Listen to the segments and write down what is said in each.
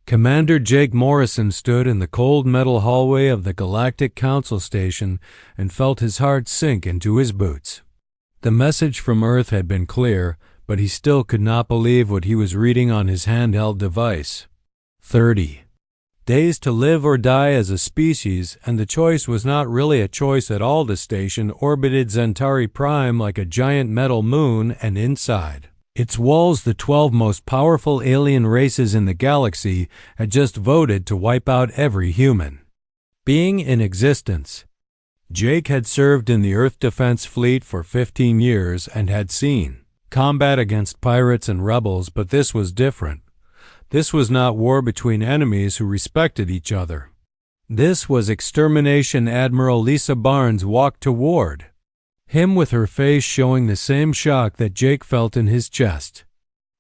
Commander Jake Morrison stood in the cold metal hallway of the Galactic Council station and felt his heart sink into his boots. The message from Earth had been clear, but he still could not believe what he was reading on his handheld device. 30 days to live or die as a species, and the choice was not really a choice at all. The station orbited Centauri Prime like a giant metal moon, and inside its walls the 12 most powerful alien races in the galaxy had just voted to wipe out every human being in existence. Jake had served in the Earth Defense Fleet for 15 years and had seen combat against pirates and rebels, but this was different. This was not war between enemies who respected each other. This was extermination. Admiral Lisa Barnes walked toward him with her face showing the same shock that Jake felt in his chest.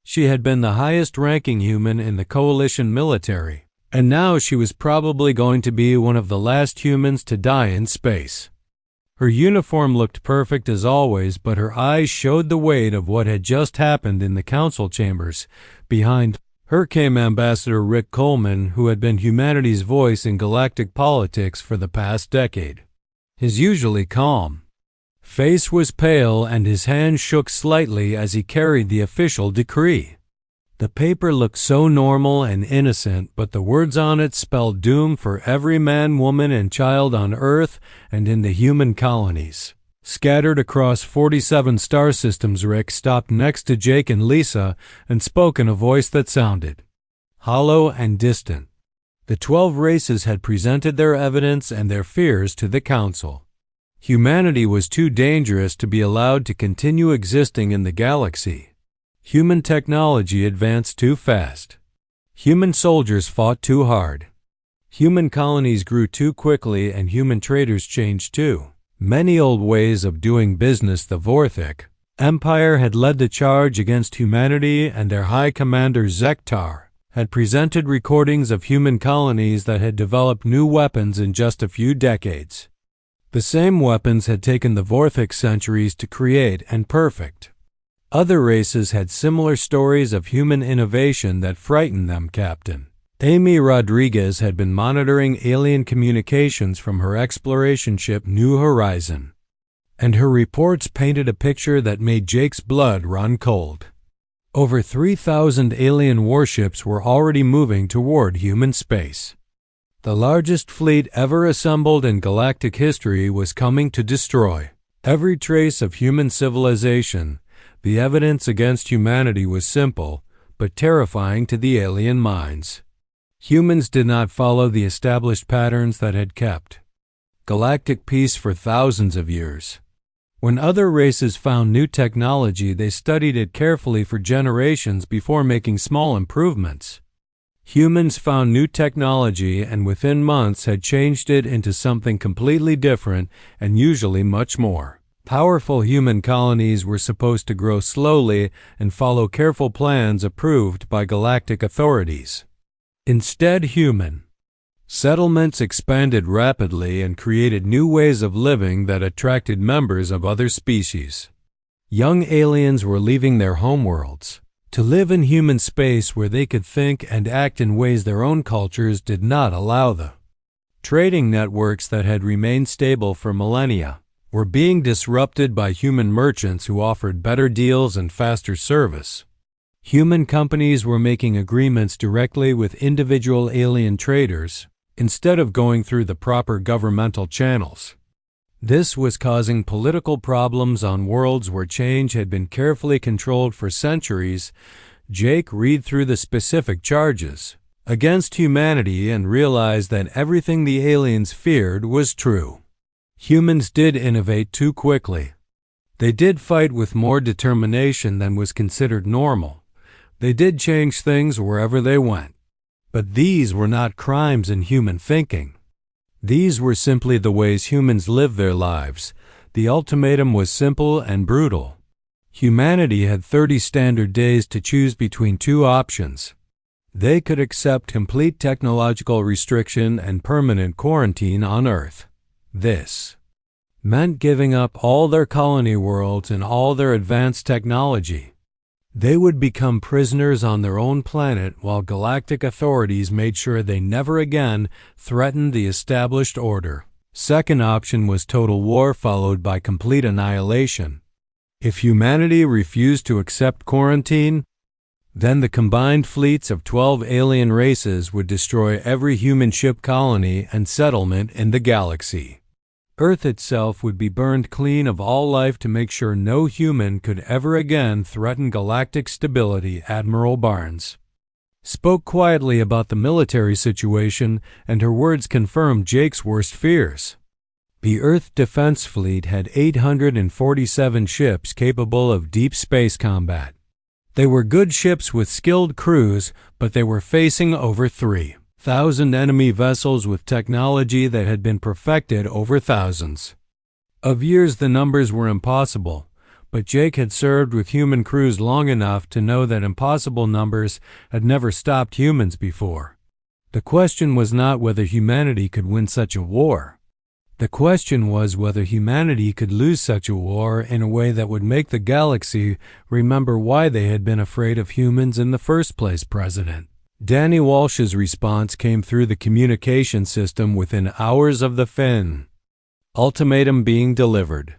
She had been the highest-ranking human in the Coalition military, and now she was probably going to be one of the last humans to die in space. Her uniform looked perfect as always, but her eyes showed the weight of what had just happened in the council chambers. Behind her came Ambassador Rick Coleman, who had been humanity's voice in galactic politics for the past decade. His usually calm face was pale, and his hand shook slightly as he carried the official decree. The paper looked so normal and innocent, but the words on it spelled doom for every man, woman, and child on Earth and in the human colonies scattered across 47 star systems. Rick stopped next to Jake and Lisa and spoke in a voice that sounded hollow and distant. The 12 races had presented their evidence and their fears to the Council. Humanity was too dangerous to be allowed to continue existing in the galaxy. Human technology advanced too fast. Human soldiers fought too hard. Human colonies grew too quickly, and human traders changed too many old ways of doing business. The Vorthic Empire had led the charge against humanity, and their High Commander Zektar had presented recordings of human colonies that had developed new weapons in just a few decades. The same weapons had taken the Vorthic centuries to create and perfect. Other races had similar stories of human innovation that frightened them. Captain Amy Rodriguez had been monitoring alien communications from her exploration ship New Horizon, and her reports painted a picture that made Jake's blood run cold. Over 3,000 alien warships were already moving toward human space. The largest fleet ever assembled in galactic history was coming to destroy every trace of human civilization. The evidence against humanity was simple, but terrifying to the alien minds. Humans did not follow the established patterns that had kept galactic peace for thousands of years. When other races found new technology, they studied it carefully for generations before making small improvements. Humans found new technology and within months had changed it into something completely different and usually much more powerful. Human colonies were supposed to grow slowly and follow careful plans approved by galactic authorities. Instead, human settlements expanded rapidly and created new ways of living that attracted members of other species. Young aliens were leaving their homeworlds to live in human space where they could think and act in ways their own cultures did not allow. The trading networks that had remained stable for millennia were being disrupted by human merchants who offered better deals and faster service. Human companies were making agreements directly with individual alien traders instead of going through the proper governmental channels. This was causing political problems on worlds where change had been carefully controlled for centuries. Jake read through the specific charges against humanity and realized that everything the aliens feared was true. Humans did innovate too quickly. They did fight with more determination than was considered normal. They did change things wherever they went. But these were not crimes in human thinking. These were simply the ways humans live their lives. The ultimatum was simple and brutal. Humanity had 30 standard days to choose between two options. They could accept complete technological restriction and permanent quarantine on Earth. This meant giving up all their colony worlds and all their advanced technology. They would become prisoners on their own planet while galactic authorities made sure they never again threatened the established order. Second option was total war followed by complete annihilation. If humanity refused to accept quarantine, then the combined fleets of 12 alien races would destroy every human ship colony and settlement in the galaxy. Earth itself would be burned clean of all life to make sure no human could ever again threaten galactic stability. Admiral Barnes spoke quietly about the military situation, and her words confirmed Jake's worst fears. The Earth Defense Fleet had 847 ships capable of deep space combat. They were good ships with skilled crews, but they were facing over 3,000 enemy vessels with technology that had been perfected over thousands of years. The numbers were impossible, but Jake had served with human crews long enough to know that impossible numbers had never stopped humans before. The question was not whether humanity could win such a war. The question was whether humanity could lose such a war in a way that would make the galaxy remember why they had been afraid of humans in the first place. President Danny Walsh's response came through the communication system within hours of the Finn ultimatum being delivered.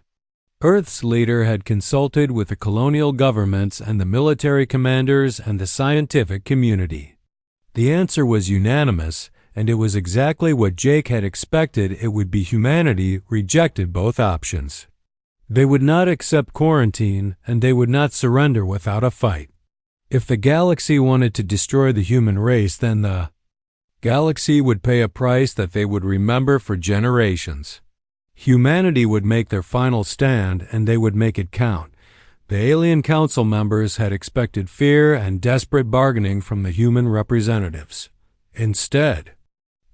Earth's leader had consulted with the colonial governments and the military commanders and the scientific community. The answer was unanimous, and it was exactly what Jake had expected it would be. Humanity rejected both options. They would not accept quarantine, and they would not surrender without a fight. If the galaxy wanted to destroy the human race, then the galaxy would pay a price that they would remember for generations. Humanity would make their final stand, and they would make it count. The alien council members had expected fear and desperate bargaining from the human representatives. Instead,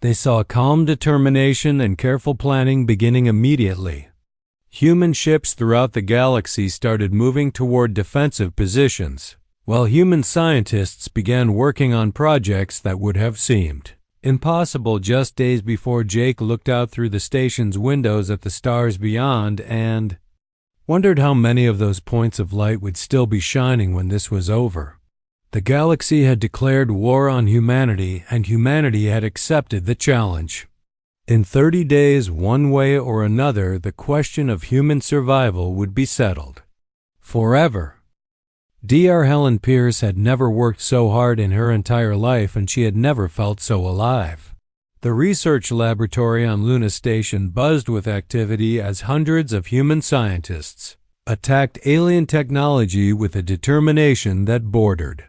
they saw calm determination and careful planning beginning immediately. Human ships throughout the galaxy started moving toward defensive positions, while human scientists began working on projects that would have seemed impossible just days before. Jake looked out through the station's windows at the stars beyond and wondered how many of those points of light would still be shining when this was over. The galaxy had declared war on humanity, and humanity had accepted the challenge. In 30 days, one way or another, the question of human survival would be settled. Forever. Dr. Helen Pierce had never worked so hard in her entire life, and she had never felt so alive. The research laboratory on Luna Station buzzed with activity as hundreds of human scientists attacked alien technology with a determination that bordered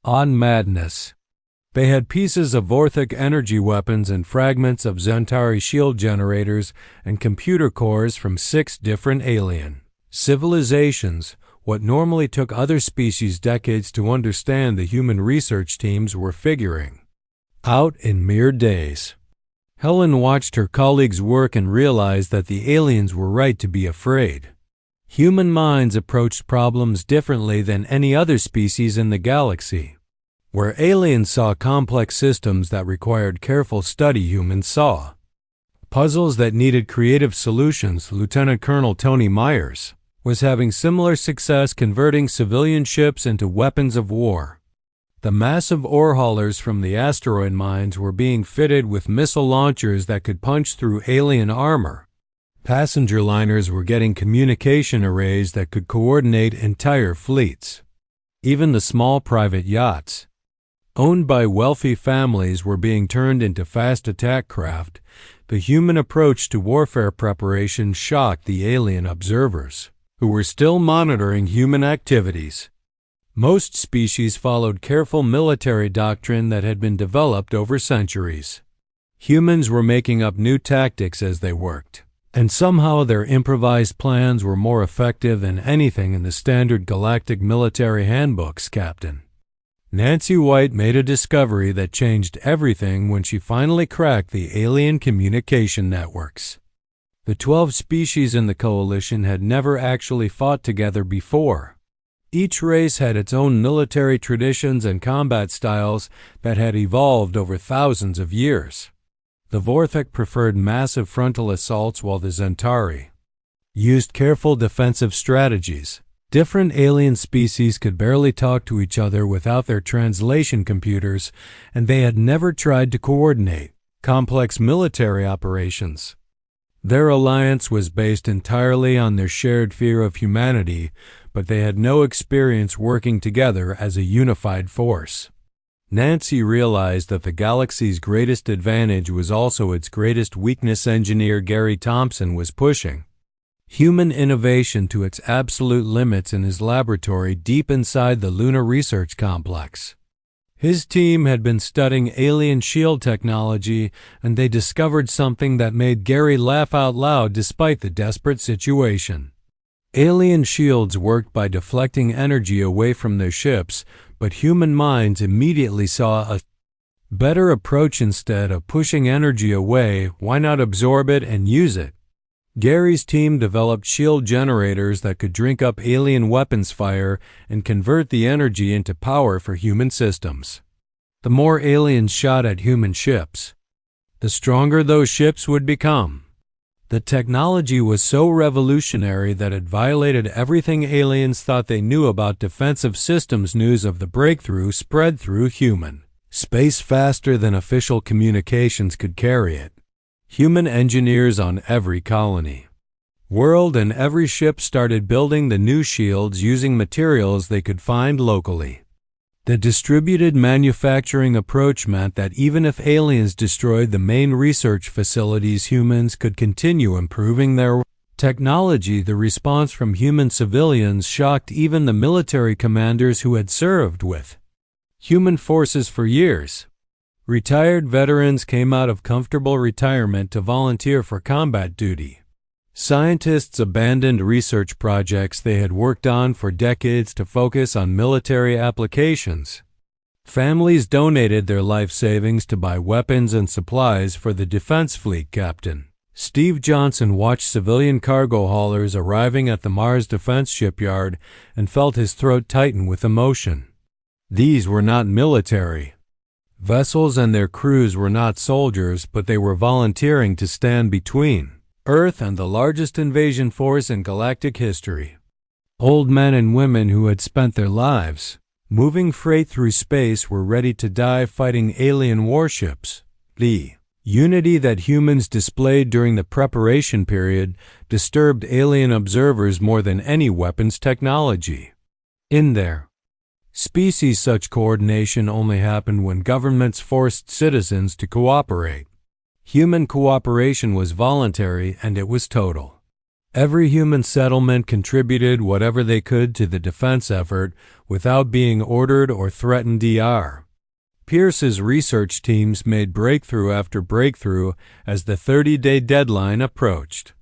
on madness. They had pieces of Vorthic energy weapons and fragments of Zentari shield generators and computer cores from 6 different alien civilizations. What normally took other species decades to understand, the human research teams were figuring out in mere days. Helen watched her colleagues work and realized that the aliens were right to be afraid. Human minds approached problems differently than any other species in the galaxy. Where aliens saw complex systems that required careful study, humans saw puzzles that needed creative solutions. Lieutenant Colonel Tony Myers was having similar success converting civilian ships into weapons of war. The massive ore haulers from the asteroid mines were being fitted with missile launchers that could punch through alien armor. Passenger liners were getting communication arrays that could coordinate entire fleets. Even the small private yachts, owned by wealthy families, were being turned into fast attack craft. The human approach to warfare preparation shocked the alien observers, who were still monitoring human activities. Most species followed careful military doctrine that had been developed over centuries. Humans were making up new tactics as they worked, and somehow their improvised plans were more effective than anything in the standard galactic military handbooks. Captain Nancy White made a discovery that changed everything when she finally cracked the alien communication networks. The 12 species in the coalition had never actually fought together before. Each race had its own military traditions and combat styles that had evolved over thousands of years. The Vorthic preferred massive frontal assaults, while the Zentari used careful defensive strategies. Different alien species could barely talk to each other without their translation computers, and they had never tried to coordinate complex military operations. Their alliance was based entirely on their shared fear of humanity, but they had no experience working together as a unified force. Nancy realized that the galaxy's greatest advantage was also its greatest weakness. Engineer Gary Thompson was pushing human innovation to its absolute limits in his laboratory deep inside the Lunar Research Complex. His team had been studying alien shield technology, and they discovered something that made Gary laugh out loud despite the desperate situation. Alien shields worked by deflecting energy away from their ships, but human minds immediately saw a better approach. Instead of pushing energy away, why not absorb it and use it? Gary's team developed shield generators that could drink up alien weapons fire and convert the energy into power for human systems. The more aliens shot at human ships, the stronger those ships would become. The technology was so revolutionary that it violated everything aliens thought they knew about defensive systems. News of the breakthrough spread through human space faster than official communications could carry it. Human engineers on every colony, world, and every ship started building the new shields using materials they could find locally. The distributed manufacturing approach meant that even if aliens destroyed the main research facilities, humans could continue improving their technology. The response from human civilians shocked even the military commanders who had served with human forces for years. Retired veterans came out of comfortable retirement to volunteer for combat duty. Scientists abandoned research projects they had worked on for decades to focus on military applications. Families donated their life savings to buy weapons and supplies for the defense fleet. Captain Steve Johnson watched civilian cargo haulers arriving at the Mars Defense Shipyard and felt his throat tighten with emotion. These were not military vessels, and their crews were not soldiers, but they were volunteering to stand between Earth and the largest invasion force in galactic history. Old men and women who had spent their lives moving freight through space were ready to die fighting alien warships. The unity that humans displayed during the preparation period disturbed alien observers more than any weapons technology. In their species, such coordination only happened when governments forced citizens to cooperate. Human cooperation was voluntary, and it was total. Every human settlement contributed whatever they could to the defense effort without being ordered or threatened. Dr. Pierce's research teams made breakthrough after breakthrough as the 30-day deadline approached.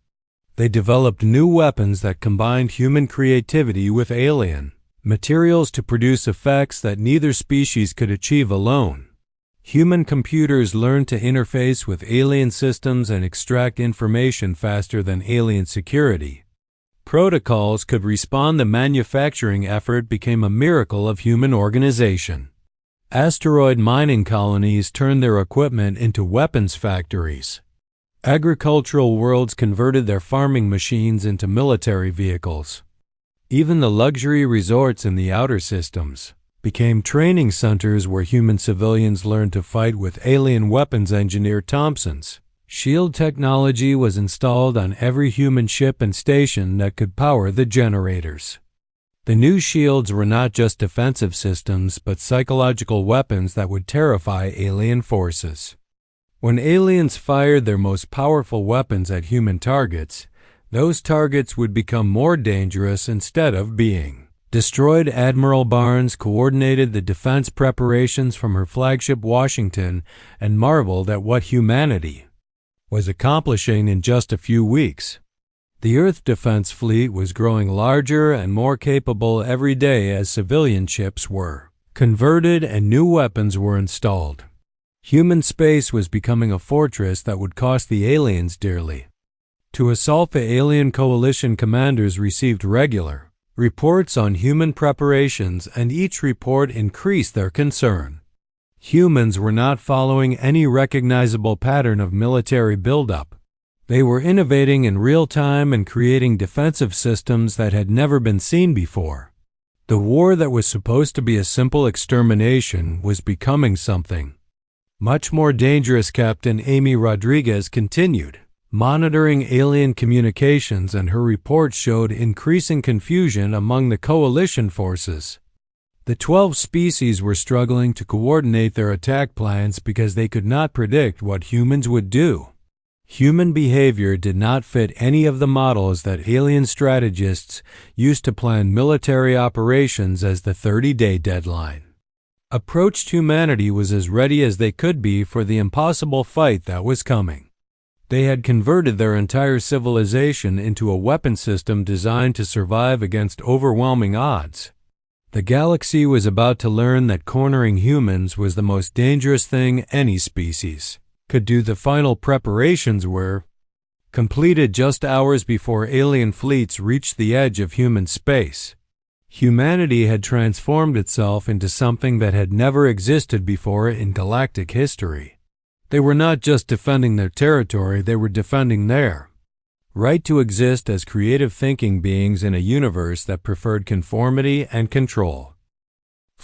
They developed new weapons that combined human creativity with alien materials to produce effects that neither species could achieve alone. Human computers learned to interface with alien systems and extract information faster than alien security protocols could respond. The manufacturing effort became a miracle of human organization. Asteroid mining colonies turned their equipment into weapons factories. Agricultural worlds converted their farming machines into military vehicles. Even the luxury resorts in the outer systems became training centers where human civilians learned to fight with alien weapons. Engineer Thompson's shield technology was installed on every human ship and station that could power the generators. The new shields were not just defensive systems, but psychological weapons that would terrify alien forces. When aliens fired their most powerful weapons at human targets, those targets would become more dangerous instead of being destroyed. Admiral Barnes coordinated the defense preparations from her flagship Washington and marveled at what humanity was accomplishing in just a few weeks. The Earth defense fleet was growing larger and more capable every day as civilian ships were converted and new weapons were installed. Human space was becoming a fortress that would cost the aliens dearly. To assault the alien coalition, commanders received regular reports on human preparations, and each report increased their concern. Humans were not following any recognizable pattern of military buildup. They were innovating in real time and creating defensive systems that had never been seen before. The war that was supposed to be a simple extermination was becoming something much more dangerous. Captain Amy Rodriguez continued, monitoring alien communications, and her reports showed increasing confusion among the coalition forces. The 12 species were struggling to coordinate their attack plans because they could not predict what humans would do. Human behavior did not fit any of the models that alien strategists used to plan military operations as the 30-day deadline. Approached humanity was as ready as they could be for the impossible fight that was coming. They had converted their entire civilization into a weapon system designed to survive against overwhelming odds. The galaxy was about to learn that cornering humans was the most dangerous thing any species could do. The final preparations were completed just hours before alien fleets reached the edge of human space. Humanity had transformed itself into something that had never existed before in galactic history. They were not just defending their territory, they were defending their right to exist as creative thinking beings in a universe that preferred conformity and control.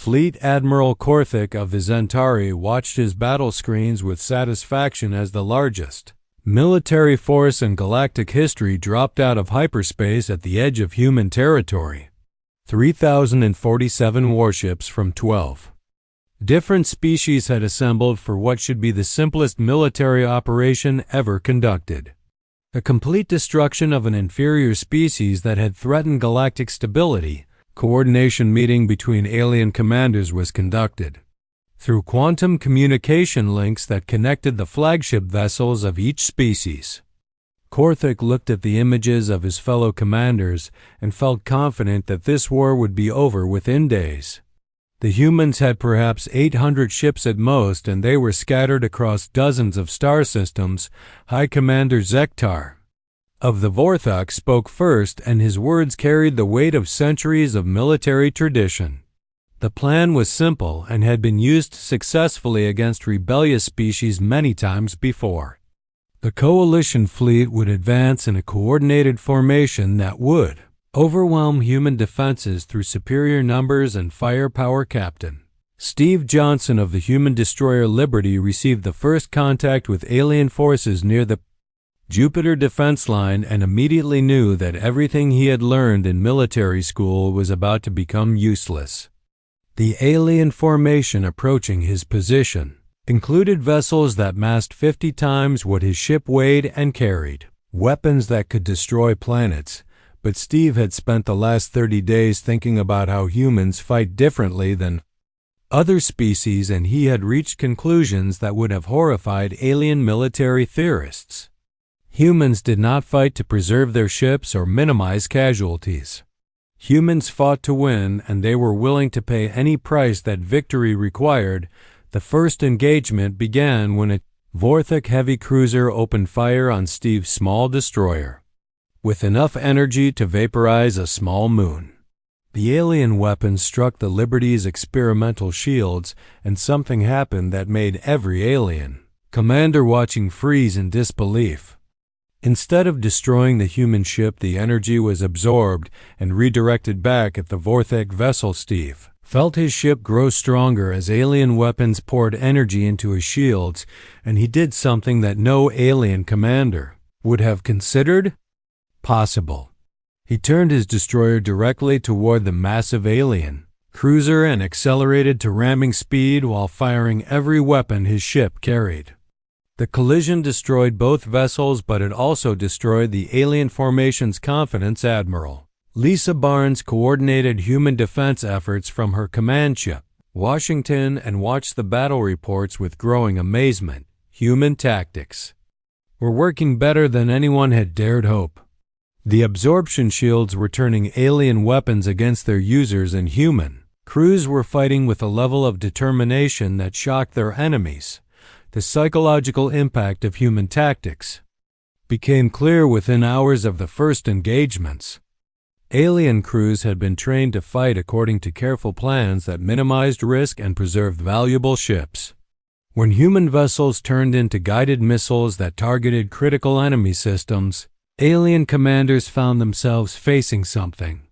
Fleet Admiral Korthik of the Zentari watched his battle screens with satisfaction as the largest military force in galactic history dropped out of hyperspace at the edge of human territory. 3,047 warships from 12 different species had assembled for what should be the simplest military operation ever conducted. The complete destruction of an inferior species that had threatened galactic stability. Coordination meeting between alien commanders was conducted. Through quantum communication links that connected the flagship vessels of each species. Korthik looked at the images of his fellow commanders and felt confident that this war would be over within days. The humans had perhaps 800 ships at most, and they were scattered across dozens of star systems. High Commander Zektar of the Vorthok spoke first, and his words carried the weight of centuries of military tradition. The plan was simple and had been used successfully against rebellious species many times before. The coalition fleet would advance in a coordinated formation that would overwhelm human defenses through superior numbers and firepower. Captain Steve Johnson of the human destroyer Liberty received the first contact with alien forces near the Jupiter defense line and immediately knew that everything he had learned in military school was about to become useless. The alien formation approaching his position included vessels that massed 50 times what his ship weighed and carried weapons that could destroy planets. But Steve had spent the last 30 days thinking about how humans fight differently than other species, and he had reached conclusions that would have horrified alien military theorists. Humans did not fight to preserve their ships or minimize casualties. Humans fought to win, and they were willing to pay any price that victory required. The first engagement began when a Vorthok heavy cruiser opened fire on Steve's small destroyer with enough energy to vaporize a small moon. The alien weapon struck the Liberty's experimental shields, and something happened that made every alien commander watching freeze in disbelief. Instead of destroying the human ship, the energy was absorbed and redirected back at the Vorthok vessel. Steve felt his ship grow stronger as alien weapons poured energy into his shields, and he did something that no alien commander would have considered possible. He turned his destroyer directly toward the massive alien cruiser and accelerated to ramming speed while firing every weapon his ship carried. The collision destroyed both vessels, but it also destroyed the alien formation's confidence. Admiral Lisa Barnes coordinated human defense efforts from her command ship, Washington, and watched the battle reports with growing amazement. Human tactics were working better than anyone had dared hope. The absorption shields were turning alien weapons against their users, and human crews were fighting with a level of determination that shocked their enemies. The psychological impact of human tactics became clear within hours of the first engagements. Alien crews had been trained to fight according to careful plans that minimized risk and preserved valuable ships. When human vessels turned into guided missiles that targeted critical enemy systems, alien commanders found themselves facing something.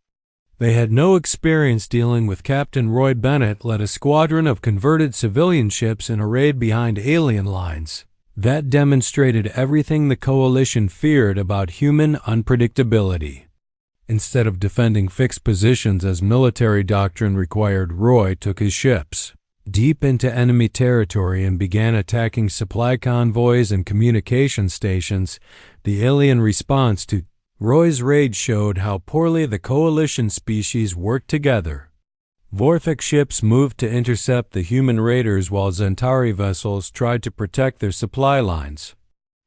They had no experience dealing with. Captain Roy Bennett led a squadron of converted civilian ships in a raid behind alien lines. That demonstrated everything the Coalition feared about human unpredictability. Instead of defending fixed positions as military doctrine required, Roy took his ships deep into enemy territory and began attacking supply convoys and communication stations. The alien response to Roy's raid showed how poorly the Coalition species worked together. Vorthok ships moved to intercept the human raiders while Zentari vessels tried to protect their supply lines.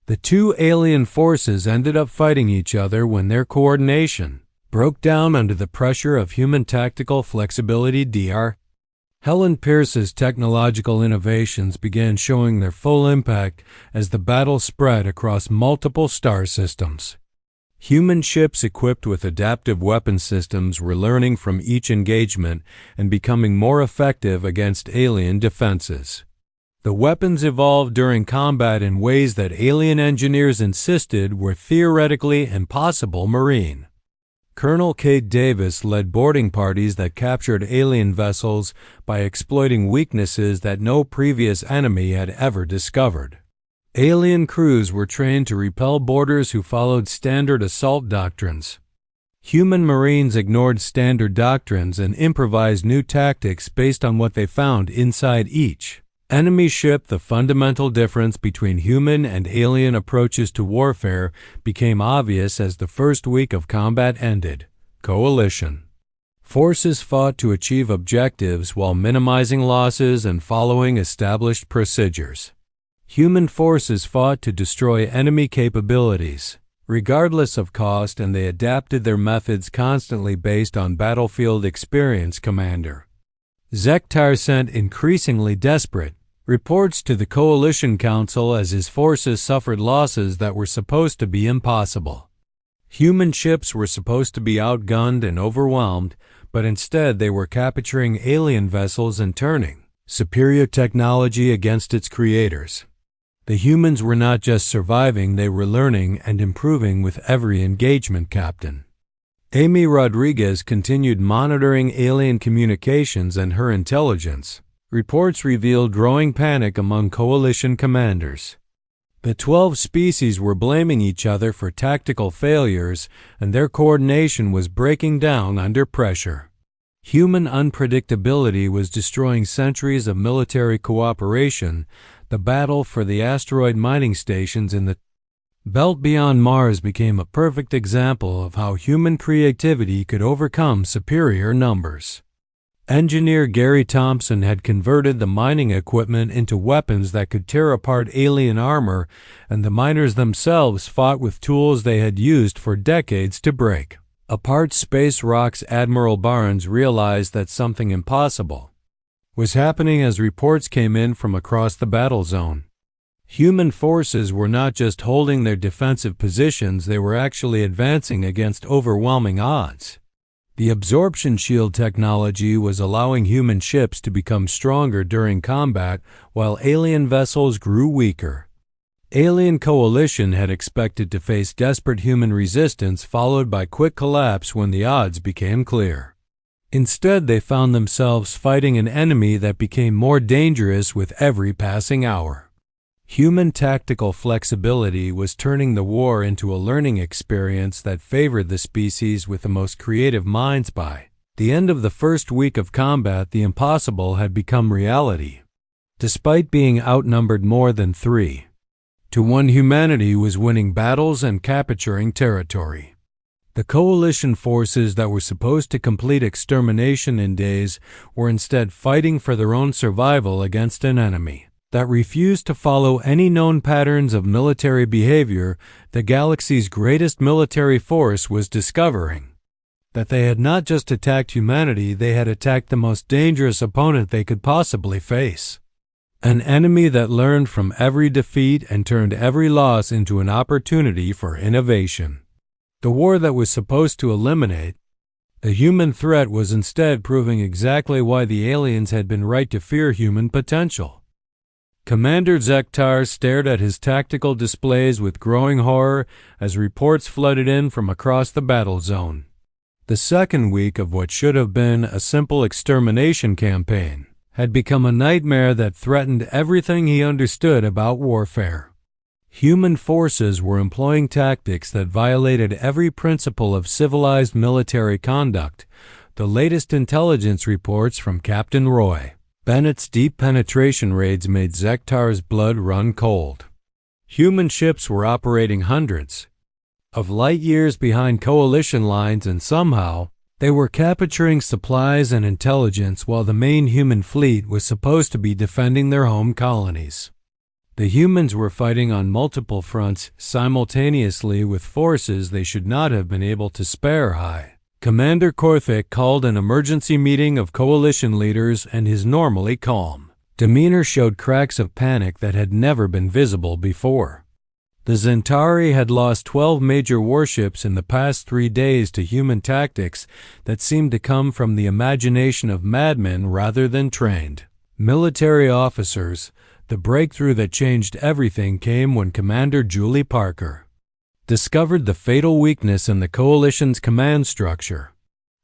The two alien forces ended up fighting each other when their coordination broke down under the pressure of human tactical flexibility. Dr. Helen Pierce's technological innovations began showing their full impact as the battle spread across multiple star systems. Human ships equipped with adaptive weapon systems were learning from each engagement and becoming more effective against alien defenses. The weapons evolved during combat in ways that alien engineers insisted were theoretically impossible. Marine Colonel Kate Davis led boarding parties that captured alien vessels by exploiting weaknesses that no previous enemy had ever discovered. Alien crews were trained to repel boarders who followed standard assault doctrines. Human Marines ignored standard doctrines and improvised new tactics based on what they found inside each enemy ship. The fundamental difference between human and alien approaches to warfare became obvious as the first week of combat ended. Coalition forces fought to achieve objectives while minimizing losses and following established procedures. Human forces fought to destroy enemy capabilities, regardless of cost, and they adapted their methods constantly based on battlefield experience. Commander Zektar sent increasingly desperate reports to the Coalition Council as his forces suffered losses that were supposed to be impossible. Human ships were supposed to be outgunned and overwhelmed, but instead they were capturing alien vessels and turning superior technology against its creators. The humans were not just surviving, they were learning and improving with every engagement. Captain Amy Rodriguez continued monitoring alien communications and her intelligence reports revealed growing panic among Coalition commanders. The 12 species were blaming each other for tactical failures, and their coordination was breaking down under pressure. Human unpredictability was destroying centuries of military cooperation. The battle for the asteroid mining stations in the belt beyond Mars became a perfect example of how human creativity could overcome superior numbers. Engineer Gary Thompson had converted the mining equipment into weapons that could tear apart alien armor, and the miners themselves fought with tools they had used for decades to break apart space rocks. Admiral Barnes realized that something impossible was happening as reports came in from across the battle zone. Human forces were not just holding their defensive positions, they were actually advancing against overwhelming odds. The absorption shield technology was allowing human ships to become stronger during combat while alien vessels grew weaker. Alien Coalition had expected to face desperate human resistance followed by quick collapse when the odds became clear. Instead, they found themselves fighting an enemy that became more dangerous with every passing hour. Human tactical flexibility was turning the war into a learning experience that favored the species with the most creative minds. By the end of the first week of combat, the impossible had become reality. Despite being outnumbered more than 3-1, humanity was winning battles and capturing territory. The Coalition forces that were supposed to complete extermination in days were instead fighting for their own survival against an enemy that refused to follow any known patterns of military behavior. The galaxy's greatest military force was discovering that they had not just attacked humanity, they had attacked the most dangerous opponent they could possibly face. An enemy that learned from every defeat and turned every loss into an opportunity for innovation. The war that was supposed to eliminate the human threat was instead proving exactly why the aliens had been right to fear human potential. Commander Zektar stared at his tactical displays with growing horror as reports flooded in from across the battle zone. The second week of what should have been a simple extermination campaign had become a nightmare that threatened everything he understood about warfare. Human forces were employing tactics that violated every principle of civilized military conduct. The latest intelligence reports from Captain Roy Bennett's deep penetration raids made Zektar's blood run cold. Human ships were operating hundreds of light years behind coalition lines, and somehow they were capturing supplies and intelligence while the main human fleet was supposed to be defending their home colonies. The humans were fighting on multiple fronts simultaneously with forces they should not have been able to spare. Commander Korthik called an emergency meeting of coalition leaders, and his normally calm demeanor showed cracks of panic that had never been visible before. The Zentari had lost 12 major warships in the past 3 days to human tactics that seemed to come from the imagination of madmen rather than trained military officers. The breakthrough that changed everything came when Commander Julie Parker discovered the fatal weakness in the coalition's command structure.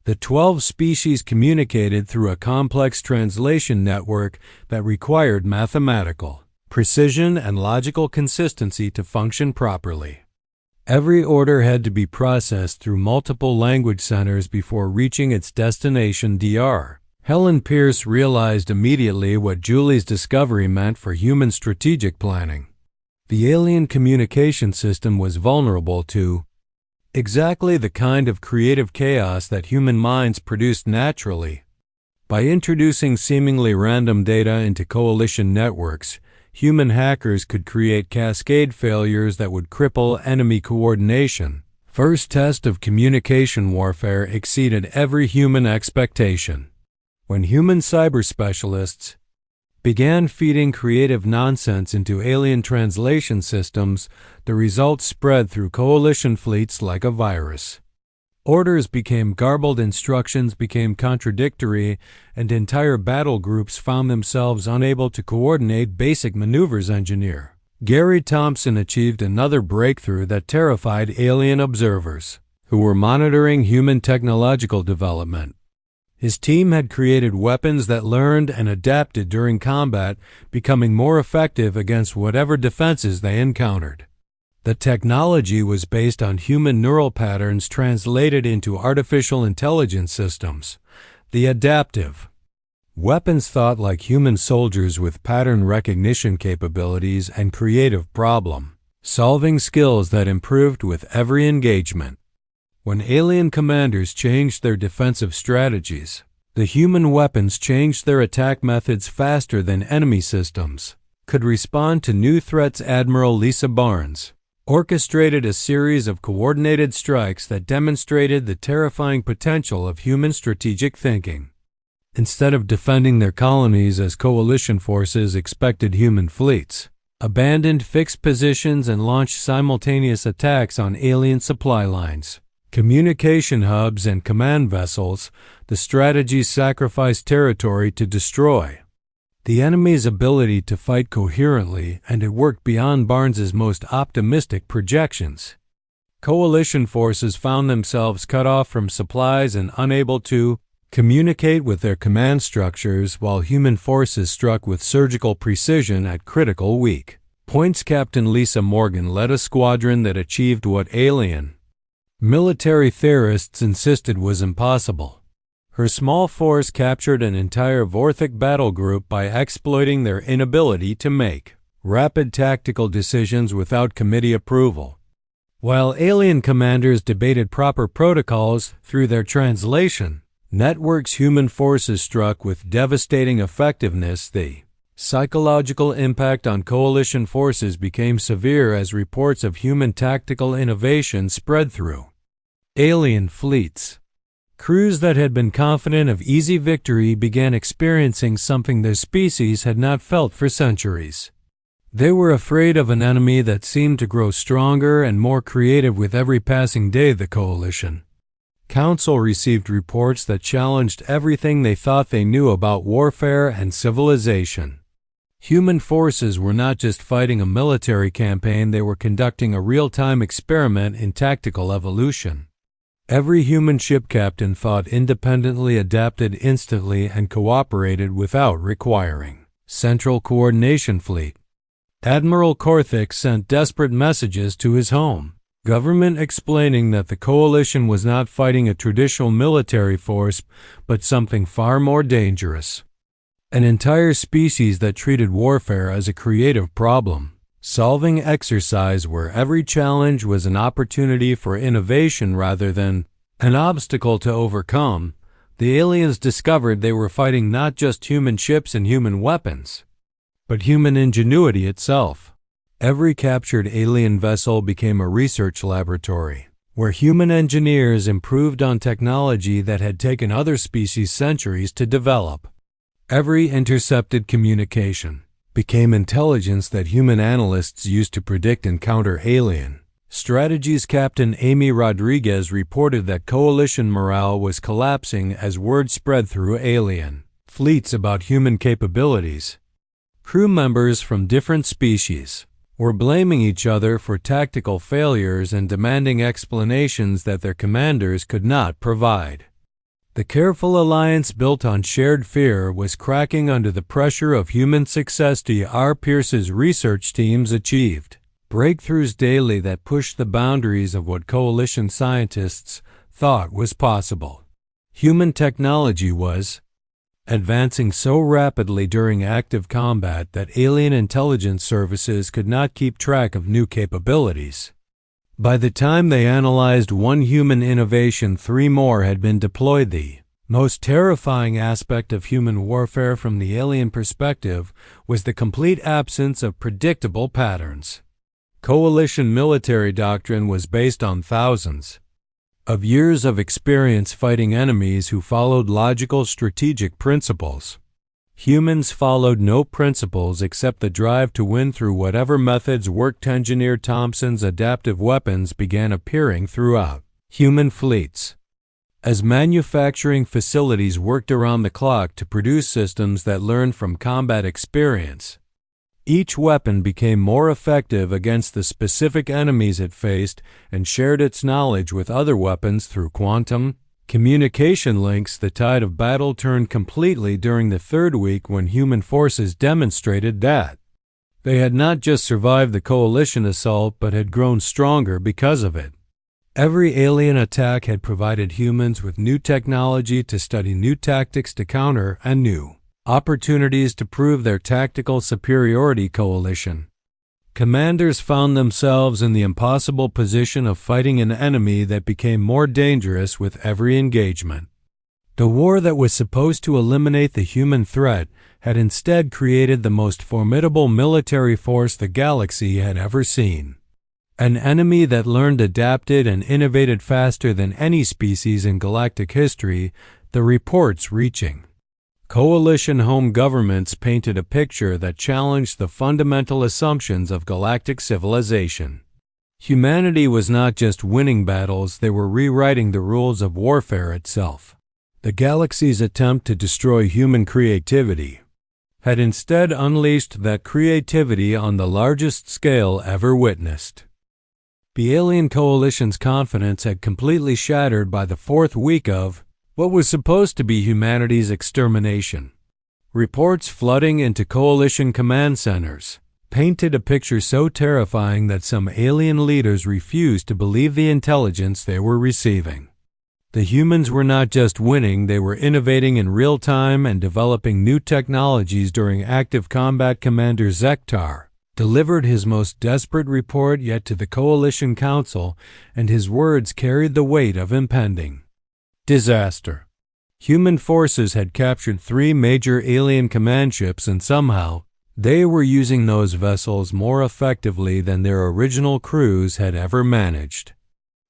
The 12 species communicated through a complex translation network that required mathematical precision and logical consistency to function properly. Every order had to be processed through multiple language centers before reaching its destination. Dr. Helen Pierce realized immediately what Julie's discovery meant for human strategic planning. The alien communication system was vulnerable to exactly the kind of creative chaos that human minds produced naturally. By introducing seemingly random data into coalition networks, human hackers could create cascade failures that would cripple enemy coordination. First test of communication warfare exceeded every human expectation. When human cyber specialists began feeding creative nonsense into alien translation systems, the results spread through coalition fleets like a virus. Orders became garbled, instructions became contradictory, and entire battle groups found themselves unable to coordinate basic maneuvers. Engineer Gary Thompson achieved another breakthrough that terrified alien observers who were monitoring human technological development. His team had created weapons that learned and adapted during combat, becoming more effective against whatever defenses they encountered. The technology was based on human neural patterns translated into artificial intelligence systems. The adaptive weapons thought like human soldiers with pattern recognition capabilities and creative problem-solving skills that improved with every engagement. When alien commanders changed their defensive strategies, the human weapons changed their attack methods faster than enemy systems could respond to new threats. Admiral Lisa Barnes orchestrated a series of coordinated strikes that demonstrated the terrifying potential of human strategic thinking. Instead of defending their colonies as coalition forces expected, human fleets abandoned fixed positions and launched simultaneous attacks on alien supply lines, communication hubs, and command vessels. The strategy sacrificed territory to destroy the enemy's ability to fight coherently, and it worked beyond Barnes's most optimistic projections. Coalition forces found themselves cut off from supplies and unable to communicate with their command structures, while human forces struck with surgical precision at critical weak points. Captain Lisa Morgan led a squadron that achieved what alien military theorists insisted was impossible. Her small force captured an entire Vorthic battle group by exploiting their inability to make rapid tactical decisions without committee approval. While alien commanders debated proper protocols through their translation networks, human forces struck with devastating effectiveness. The psychological impact on coalition forces became severe as reports of human tactical innovation spread through alien fleets. Crews that had been confident of easy victory began experiencing something their species had not felt for centuries. They were afraid of an enemy that seemed to grow stronger and more creative with every passing day. The Coalition Council received reports that challenged everything they thought they knew about warfare and civilization. Human forces were not just fighting a military campaign, they were conducting a real-time experiment in tactical evolution. Every human ship captain thought independently, adapted instantly, and cooperated without requiring central coordination fleet. Admiral Korthik sent desperate messages to his home government explaining that the coalition was not fighting a traditional military force, but something far more dangerous. An entire species that treated warfare as a creative problem-solving exercise where every challenge was an opportunity for innovation rather than an obstacle to overcome. The aliens discovered they were fighting not just human ships and human weapons, but human ingenuity itself. Every captured alien vessel became a research laboratory, where human engineers improved on technology that had taken other species centuries to develop. Every intercepted communication became intelligence that human analysts used to predict and counter alien strategies. Captain Amy Rodriguez reported that coalition morale was collapsing as word spread through alien fleets about human capabilities. Crew members from different species were blaming each other for tactical failures and demanding explanations that their commanders could not provide. The careful alliance built on shared fear was cracking under the pressure of human success. Dr. Pierce's research teams achieved breakthroughs daily that pushed the boundaries of what coalition scientists thought was possible. Human technology was advancing so rapidly during active combat that alien intelligence services could not keep track of new capabilities. By the time they analyzed one human innovation, 3 more had been deployed. The most terrifying aspect of human warfare from the alien perspective was the complete absence of predictable patterns. Coalition military doctrine was based on thousands of years of experience fighting enemies who followed logical, strategic principles. Humans followed no principles except the drive to win through whatever methods worked. Engineer Thompson's adaptive weapons began appearing throughout human fleets, as manufacturing facilities worked around the clock to produce systems that learned from combat experience. Each weapon became more effective against the specific enemies it faced and shared its knowledge with other weapons through quantum communication links. The tide of battle turned completely during the 3rd week when human forces demonstrated that they had not just survived the coalition assault but had grown stronger because of it. Every alien attack had provided humans with new technology to study, new tactics to counter, and new opportunities to prove their tactical superiority. Coalition commanders found themselves in the impossible position of fighting an enemy that became more dangerous with every engagement. The war that was supposed to eliminate the human threat had instead created the most formidable military force the galaxy had ever seen. An enemy that learned, adapted, and innovated faster than any species in galactic history. The reports reaching coalition home governments painted a picture that challenged the fundamental assumptions of galactic civilization. Humanity was not just winning battles, they were rewriting the rules of warfare itself. The galaxy's attempt to destroy human creativity had instead unleashed that creativity on the largest scale ever witnessed. The alien coalition's confidence had completely shattered by the 4th week of what was supposed to be humanity's extermination. Reports flooding into coalition command centers painted a picture so terrifying that some alien leaders refused to believe the intelligence they were receiving. The humans were not just winning, they were innovating in real time and developing new technologies during active combat. Commander Zektar delivered his most desperate report yet to the Coalition Council, and his words carried the weight of impending disaster. Human forces had captured 3 major alien command ships, and somehow they were using those vessels more effectively than their original crews had ever managed.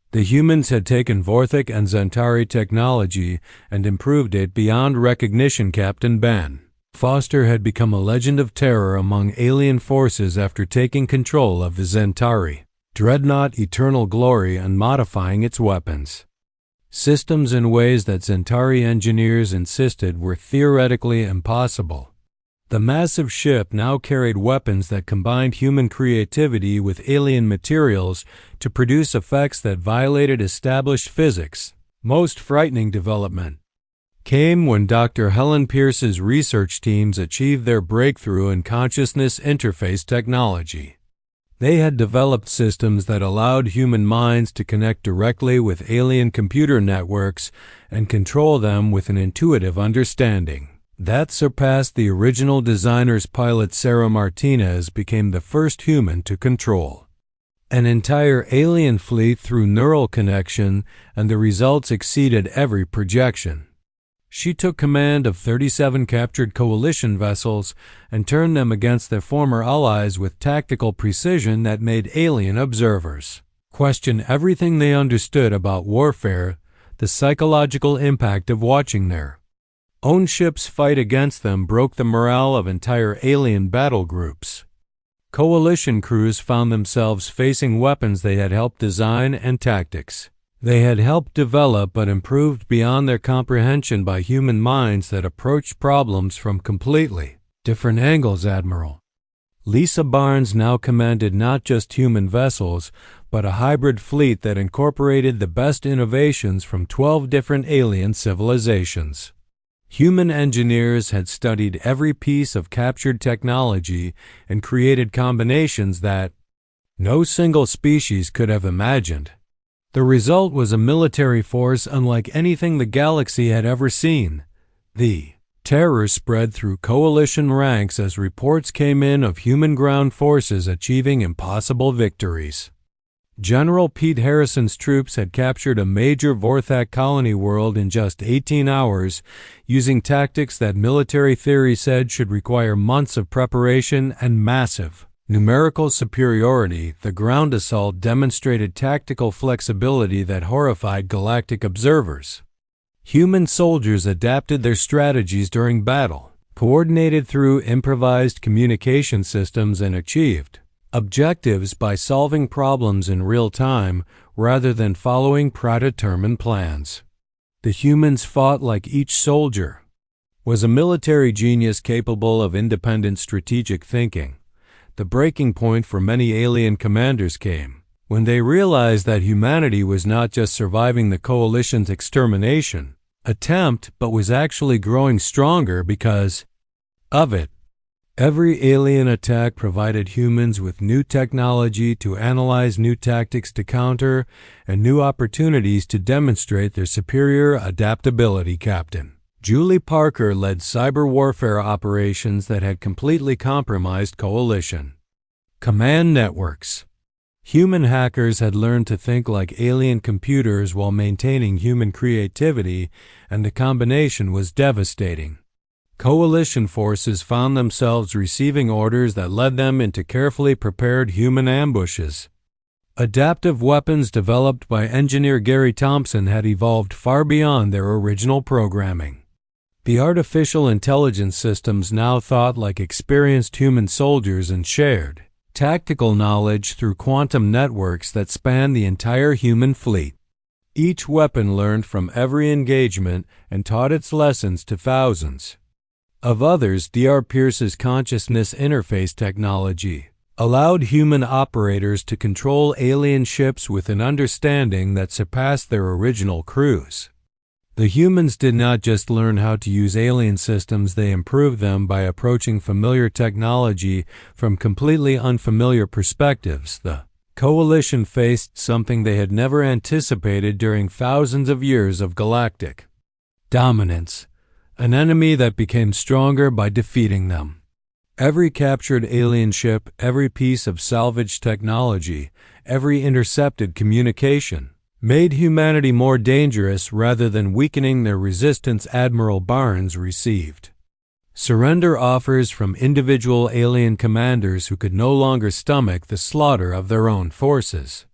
The humans had taken Vorthik and Zentari technology and improved it beyond recognition. Captain Ben Foster had become a legend of terror among alien forces after taking control of the Zentari dreadnought Eternal Glory and modifying its weapons systems in ways that Zentari engineers insisted were theoretically impossible. The massive ship now carried weapons that combined human creativity with alien materials to produce effects that violated established physics. Most frightening development came when Dr. Helen Pierce's research teams achieved their breakthrough in consciousness interface technology. They had developed systems that allowed human minds to connect directly with alien computer networks and control them with an intuitive understanding that surpassed the original designer's pilot. Sarah Martinez became the first human to control an entire alien fleet through neural connection, and the results exceeded every projection. She took command of 37 captured coalition vessels and turned them against their former allies with tactical precision that made alien observers question everything they understood about warfare. The psychological impact of watching their own ships fight against them broke the morale of entire alien battle groups. Coalition crews found themselves facing weapons they had helped design and tactics they had helped develop but improved beyond their comprehension by human minds that approached problems from completely different angles. Admiral Lisa Barnes now commanded not just human vessels, but a hybrid fleet that incorporated the best innovations from 12 different alien civilizations. Human engineers had studied every piece of captured technology and created combinations that no single species could have imagined. The result was a military force unlike anything the galaxy had ever seen. The terror spread through coalition ranks as reports came in of human ground forces achieving impossible victories. General Pete Harrison's troops had captured a major Vorthak colony world in just 18 hours, using tactics that military theory said should require months of preparation and massive numerical superiority. The ground assault demonstrated tactical flexibility that horrified galactic observers. Human soldiers adapted their strategies during battle, coordinated through improvised communication systems, and achieved objectives by solving problems in real time rather than following predetermined plans. The humans fought like each soldier was a military genius capable of independent strategic thinking. The breaking point for many alien commanders came when they realized that humanity was not just surviving the coalition's extermination attempt, but was actually growing stronger because of it. Every alien attack provided humans with new technology to analyze, new tactics to counter, and new opportunities to demonstrate their superior adaptability. Captain Julie Parker led cyber warfare operations that had completely compromised coalition command networks. Human hackers had learned to think like alien computers while maintaining human creativity, and the combination was devastating. Coalition forces found themselves receiving orders that led them into carefully prepared human ambushes. Adaptive weapons developed by engineer Gary Thompson had evolved far beyond their original programming. The artificial intelligence systems now thought like experienced human soldiers and shared tactical knowledge through quantum networks that spanned the entire human fleet. Each weapon learned from every engagement and taught its lessons to thousands of others. Dr. Pierce's consciousness interface technology allowed human operators to control alien ships with an understanding that surpassed their original crews. The humans did not just learn how to use alien systems, they improved them by approaching familiar technology from completely unfamiliar perspectives. The coalition faced something they had never anticipated during thousands of years of galactic dominance, an enemy that became stronger by defeating them. Every captured alien ship, every piece of salvaged technology, every intercepted communication made humanity more dangerous rather than weakening their resistance. Admiral Barnes received surrender offers from individual alien commanders who could no longer stomach the slaughter of their own forces.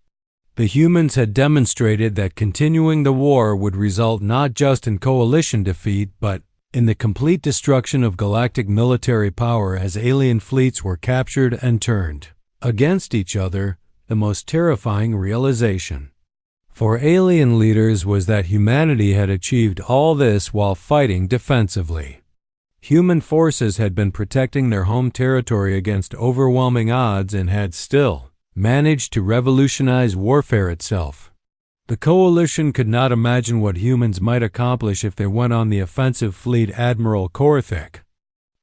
The humans had demonstrated that continuing the war would result not just in coalition defeat, but in the complete destruction of galactic military power as alien fleets were captured and turned against each other. The most terrifying realization for alien leaders was that humanity had achieved all this while fighting defensively. Human forces had been protecting their home territory against overwhelming odds and had still managed to revolutionize warfare itself. The coalition could not imagine what humans might accomplish if they went on the offensive. Fleet Admiral Korthik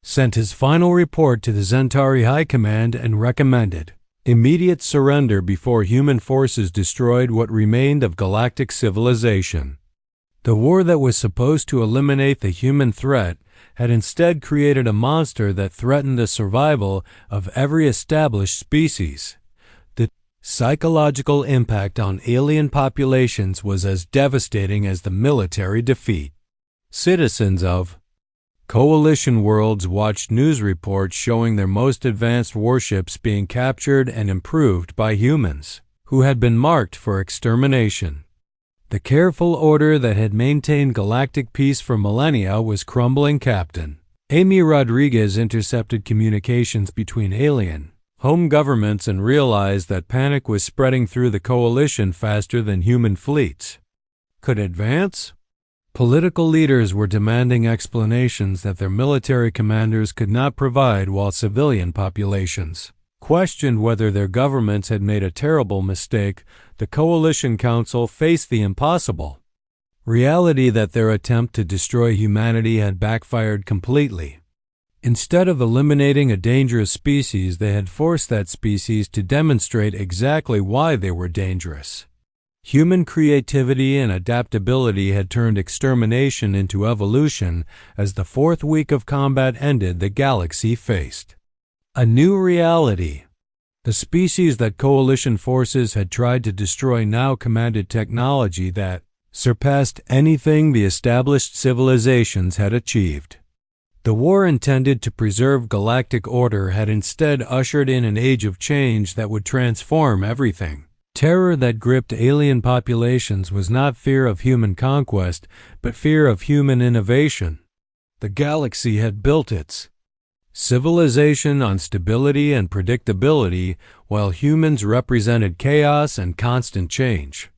sent his final report to the Centauri High Command and recommended immediate surrender before human forces destroyed what remained of galactic civilization. The war that was supposed to eliminate the human threat had instead created a monster that threatened the survival of every established species. The psychological impact on alien populations was as devastating as the military defeat. Citizens of coalition worlds watched news reports showing their most advanced warships being captured and improved by humans who had been marked for extermination. The careful order that had maintained galactic peace for millennia was crumbling. Captain Amy Rodriguez intercepted communications between alien home governments and realized that panic was spreading through the coalition faster than human fleets could advance. Political leaders were demanding explanations that their military commanders could not provide, while civilian populations questioned whether their governments had made a terrible mistake. The Coalition Council faced the impossible reality that their attempt to destroy humanity had backfired completely. Instead of eliminating a dangerous species, they had forced that species to demonstrate exactly why they were dangerous. Human creativity and adaptability had turned extermination into evolution. As the fourth week of combat ended, the galaxy faced a new reality. The species that coalition forces had tried to destroy now commanded technology that surpassed anything the established civilizations had achieved. The war intended to preserve galactic order had instead ushered in an age of change that would transform everything. Terror that gripped alien populations was not fear of human conquest, but fear of human innovation. The galaxy had built its civilization on stability and predictability, while humans represented chaos and constant change.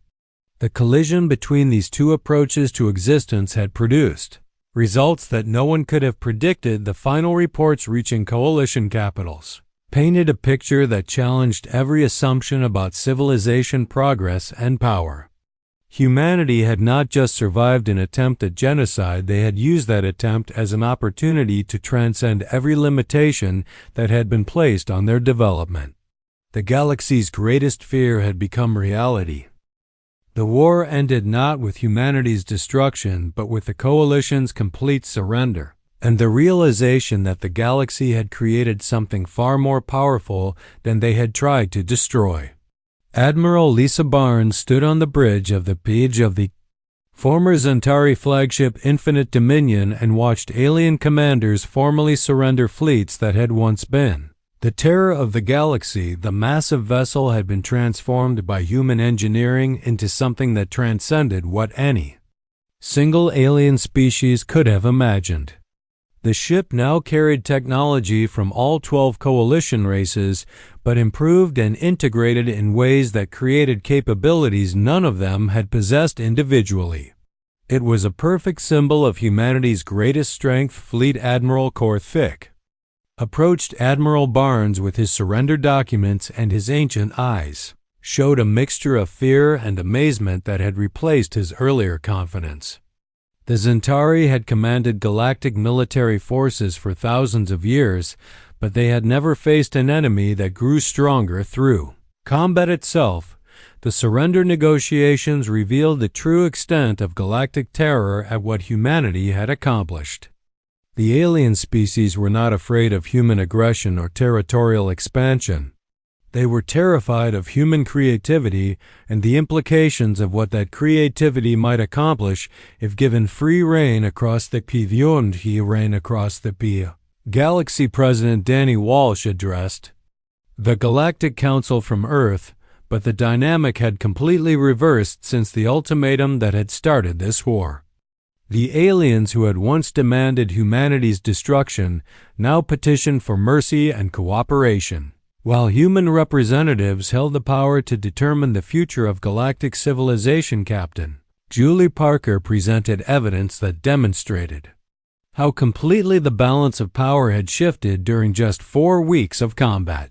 The collision between these two approaches to existence had produced results that no one could have predicted. The final reports reaching coalition capitals painted a picture that challenged every assumption about civilization progress and power. Humanity had not just survived an attempt at genocide, they had used that attempt as an opportunity to transcend every limitation that had been placed on their development. The galaxy's greatest fear had become reality. The war ended not with humanity's destruction, but with the coalition's complete surrender, and the realization that the galaxy had created something far more powerful than they had tried to destroy. Admiral Lisa Barnes stood on the bridge of the Page of the former Centauri flagship Infinite Dominion and watched alien commanders formally surrender fleets that had once been the terror of the galaxy. The massive vessel had been transformed by human engineering into something that transcended what any single alien species could have imagined. The ship now carried technology from all 12 coalition races, but improved and integrated in ways that created capabilities none of them had possessed individually. It was a perfect symbol of humanity's greatest strength. Fleet Admiral Korthik approached Admiral Barnes with his surrender documents, and his ancient eyes showed a mixture of fear and amazement that had replaced his earlier confidence. The Centauri had commanded galactic military forces for thousands of years, but they had never faced an enemy that grew stronger through combat itself. The surrender negotiations revealed the true extent of galactic terror at what humanity had accomplished. The alien species were not afraid of human aggression or territorial expansion. They were terrified of human creativity and the implications of what that creativity might accomplish if given free rein across the Galaxy President Danny Walsh addressed the Galactic Council from Earth, but the dynamic had completely reversed since the ultimatum that had started this war. The aliens who had once demanded humanity's destruction now petitioned for mercy and cooperation, while human representatives held the power to determine the future of galactic civilization. Captain Julie Parker presented evidence that demonstrated how completely the balance of power had shifted during just 4 weeks of combat.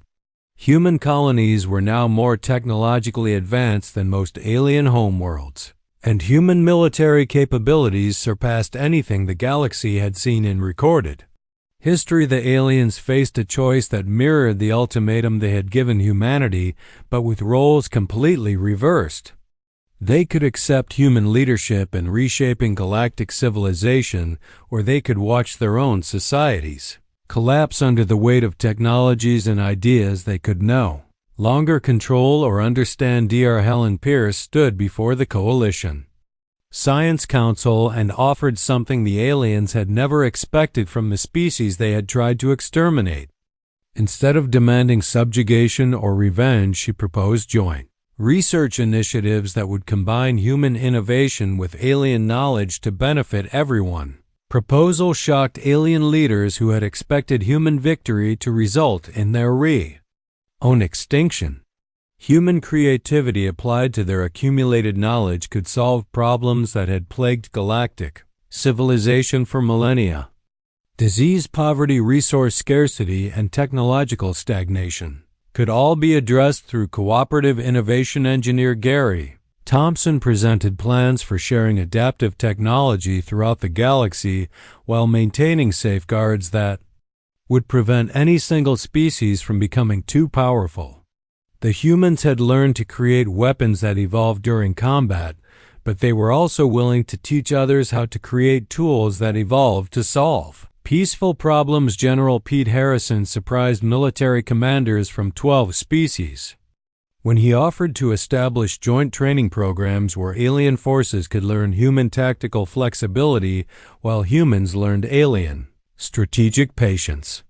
Human colonies were now more technologically advanced than most alien homeworlds, and human military capabilities surpassed anything the galaxy had seen and recorded. History: the aliens faced a choice that mirrored the ultimatum they had given humanity, but with roles completely reversed. They could accept human leadership in reshaping galactic civilization, or they could watch their own societies collapse under the weight of technologies and ideas they could no longer control or understand. Dr. Helen Pierce stood before the Coalition Science Council and offered something the aliens had never expected from the species they had tried to exterminate. Instead of demanding subjugation or revenge, she proposed joint research initiatives that would combine human innovation with alien knowledge to benefit everyone. Proposal shocked alien leaders who had expected human victory to result in their own extinction. Human creativity applied to their accumulated knowledge could solve problems that had plagued galactic civilization for millennia. Disease, poverty, resource scarcity, and technological stagnation could all be addressed through cooperative innovation. Engineer Gary Thompson presented plans for sharing adaptive technology throughout the galaxy while maintaining safeguards that would prevent any single species from becoming too powerful. The humans had learned to create weapons that evolved during combat, but they were also willing to teach others how to create tools that evolved to solve peaceful problems. General Pete Harrison surprised military commanders from 12 species when he offered to establish joint training programs where alien forces could learn human tactical flexibility while humans learned alien strategic patience.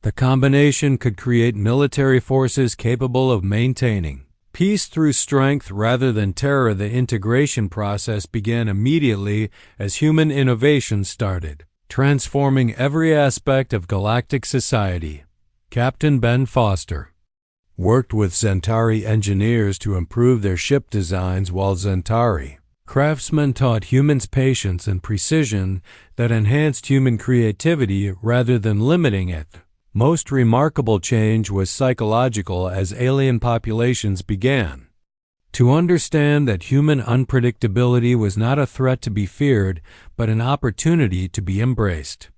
The combination could create military forces capable of maintaining peace through strength rather than terror. The integration process began immediately as human innovation started transforming every aspect of galactic society. Captain Ben Foster worked with Zentari engineers to improve their ship designs, while Zentari craftsmen taught humans patience and precision that enhanced human creativity rather than limiting it. Most remarkable change was psychological as alien populations began to understand that human unpredictability was not a threat to be feared, but an opportunity to be embraced.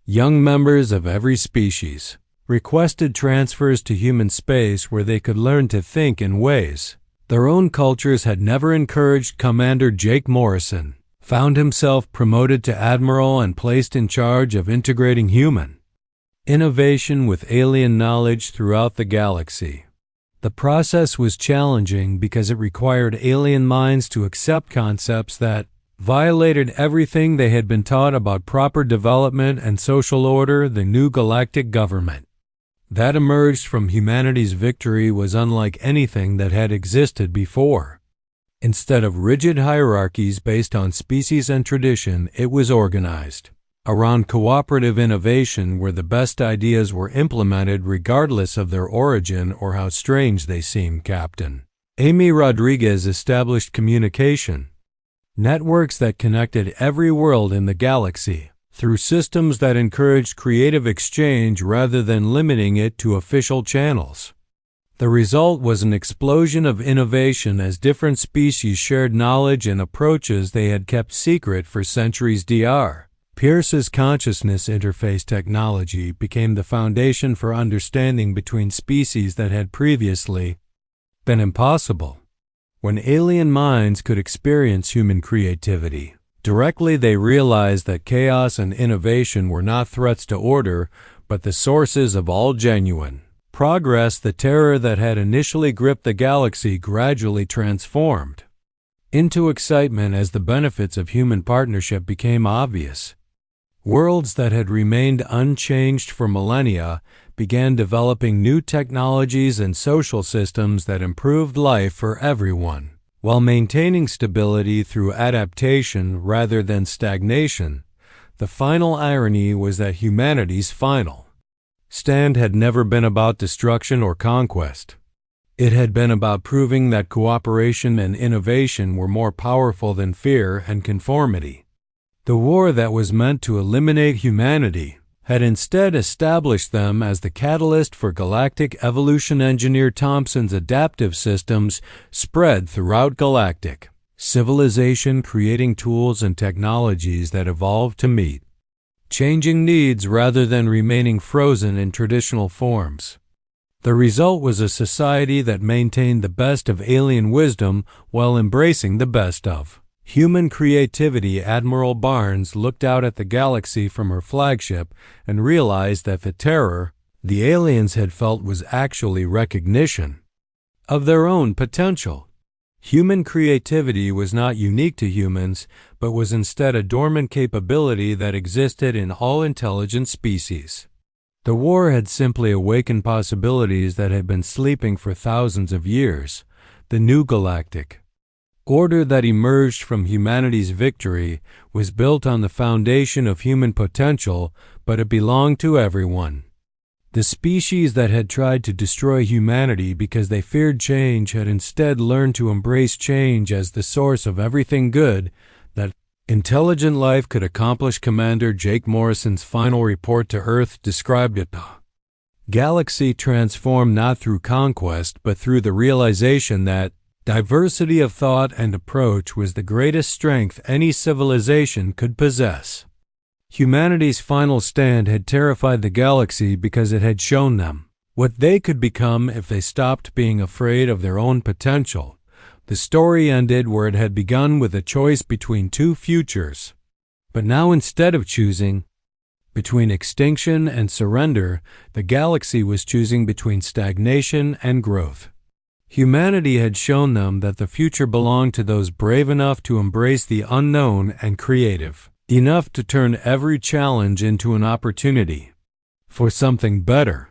Young members of every species requested transfers to human space where they could learn to think in ways their own cultures had never encouraged. Commander Jake Morrison found himself promoted to admiral and placed in charge of integrating human innovation with alien knowledge throughout the galaxy. The process was challenging because it required alien minds to accept concepts that violated everything they had been taught about proper development and social order. The new galactic government that emerged from humanity's victory was unlike anything that had existed before. Instead of rigid hierarchies based on species and tradition, it was organized around cooperative innovation where the best ideas were implemented regardless of their origin or how strange they seemed. Captain Amy Rodriguez established communication networks that connected every world in the galaxy through systems that encouraged creative exchange rather than limiting it to official channels. The result was an explosion of innovation as different species shared knowledge and approaches they had kept secret for centuries. Dr. Pierce's consciousness interface technology became the foundation for understanding between species that had previously been impossible. When alien minds could experience human creativity directly, they realized that chaos and innovation were not threats to order, but the sources of all genuine progress. The terror that had initially gripped the galaxy gradually transformed into excitement as the benefits of human partnership became obvious. Worlds that had remained unchanged for millennia began developing new technologies and social systems that improved life for everyone, while maintaining stability through adaptation rather than stagnation. The final irony was that humanity's final stand had never been about destruction or conquest. It had been about proving that cooperation and innovation were more powerful than fear and conformity. The war that was meant to eliminate humanity had instead established them as the catalyst for galactic evolution engineer Thompson's adaptive systems spread throughout galactic civilization, creating tools and technologies that evolved to meet changing needs rather than remaining frozen in traditional forms. The result was a society that maintained the best of alien wisdom while embracing the best of human creativity. Admiral Barnes looked out at the galaxy from her flagship and realized that the terror the aliens had felt was actually recognition of their own potential. Human creativity was not unique to humans, but was instead a dormant capability that existed in all intelligent species. The war had simply awakened possibilities that had been sleeping for thousands of years. The new galactic order that emerged from humanity's victory was built on the foundation of human potential, but it belonged to everyone. The species that had tried to destroy humanity because they feared change had instead learned to embrace change as the source of everything good that intelligent life could accomplish. Commander Jake Morrison's final report to Earth described it. Galaxy transformed not through conquest, but through the realization that diversity of thought and approach was the greatest strength any civilization could possess. Humanity's final stand had terrified the galaxy because it had shown them what they could become if they stopped being afraid of their own potential. The story ended where it had begun, with a choice between two futures. But now, instead of choosing between extinction and surrender, the galaxy was choosing between stagnation and growth. Humanity had shown them that the future belonged to those brave enough to embrace the unknown and creative enough to turn every challenge into an opportunity for something better.